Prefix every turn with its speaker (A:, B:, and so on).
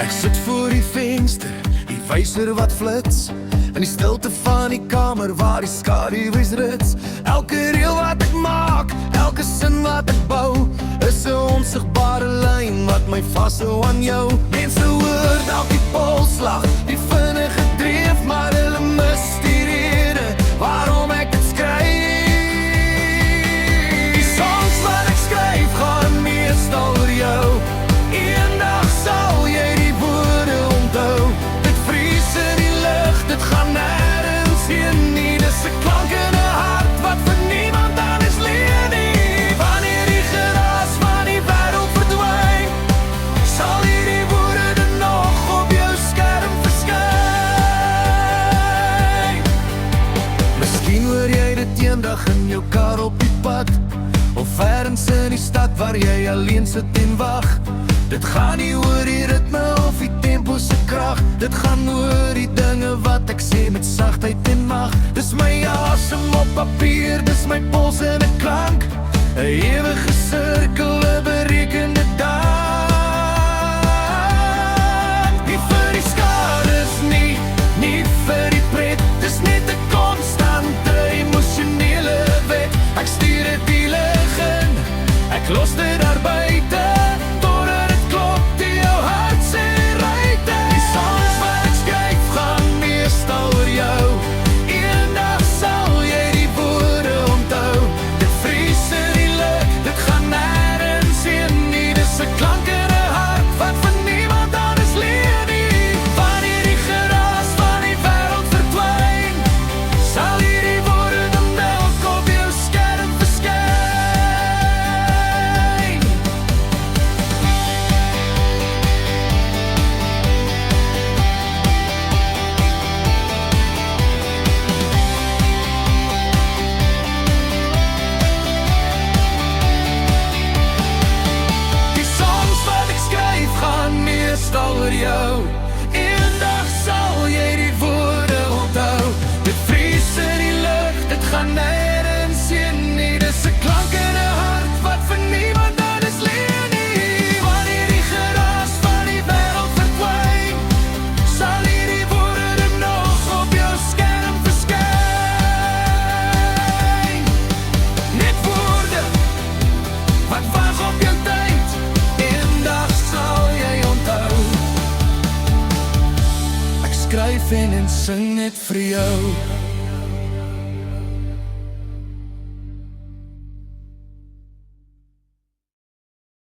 A: Ek sit voor die venster, die wyser wat flits in die stilte van die kamer waar die skaduwees rits. Elke reël wat ek maak, elke sin wat ek bou, is 'n onsigbare lyn wat my vashou aan jou. Mense hoor dalk die polsslag, die vinnige dreef, maar hulle mis die rede waarom ek dit skryf. Die songs wat ek skryf gaan meestal oor jou. Eendag sal jy die woorde onthou. Dit vries in die lug, dit gaan nêrens heen nie. Dis 'n klank in 'n hart wat vir niemand anders leen nie. Wanneer die geraas van die wêreld verdwyn, sal hierdie woorde nog op jou skerm verskyn. Miskien hoor jy dit eendag in jou kar op die pad, of ergens in die stad waar jy alleen sit en wag. Dit gaan nie oor die ritme of die tempo se krag, dit gaan oor die dinge wat ek sê met sagtheid en mag. Dis my asem op papier, dis my pols in 'n klank, 'n ewige sirkel, 'n berekende dank. Nie vir die skades nie, nie vir die pret, dis net 'n konstante emosionele wet. Ek stuur dit die lig in, ek los dit daar buite, totdat dit klop die jou hart sê ryte. Die songs wat ek skryf gaan meestal oor jou. Eendag sal jy die woorde onthou. Dit vries in die lug, dit gaan nêrens heen nie. Dis 'n klank in 'n hart wat vir niemand anders leen nie. Wanneer die geraas van die wêreld verdwyn, sal hierdie woorde dan dalk op jou skerm verskyn. Die songs wat ek skryf gaan meestal oor jou. Eendag sal jy die woorde onthou. Dit vries in die lug, dit gaan nêrens heen nie. Dis 'n klank in 'n hart wat vir niemand anders leen nie. Wanneer die geraas van die wêreld verdwyn, sal hierdie woorde nog op jou skerm verskyn. Net woorde wat wag op jou tyd, eendag sal jy onthou. Ek skryf en sing net vir jou.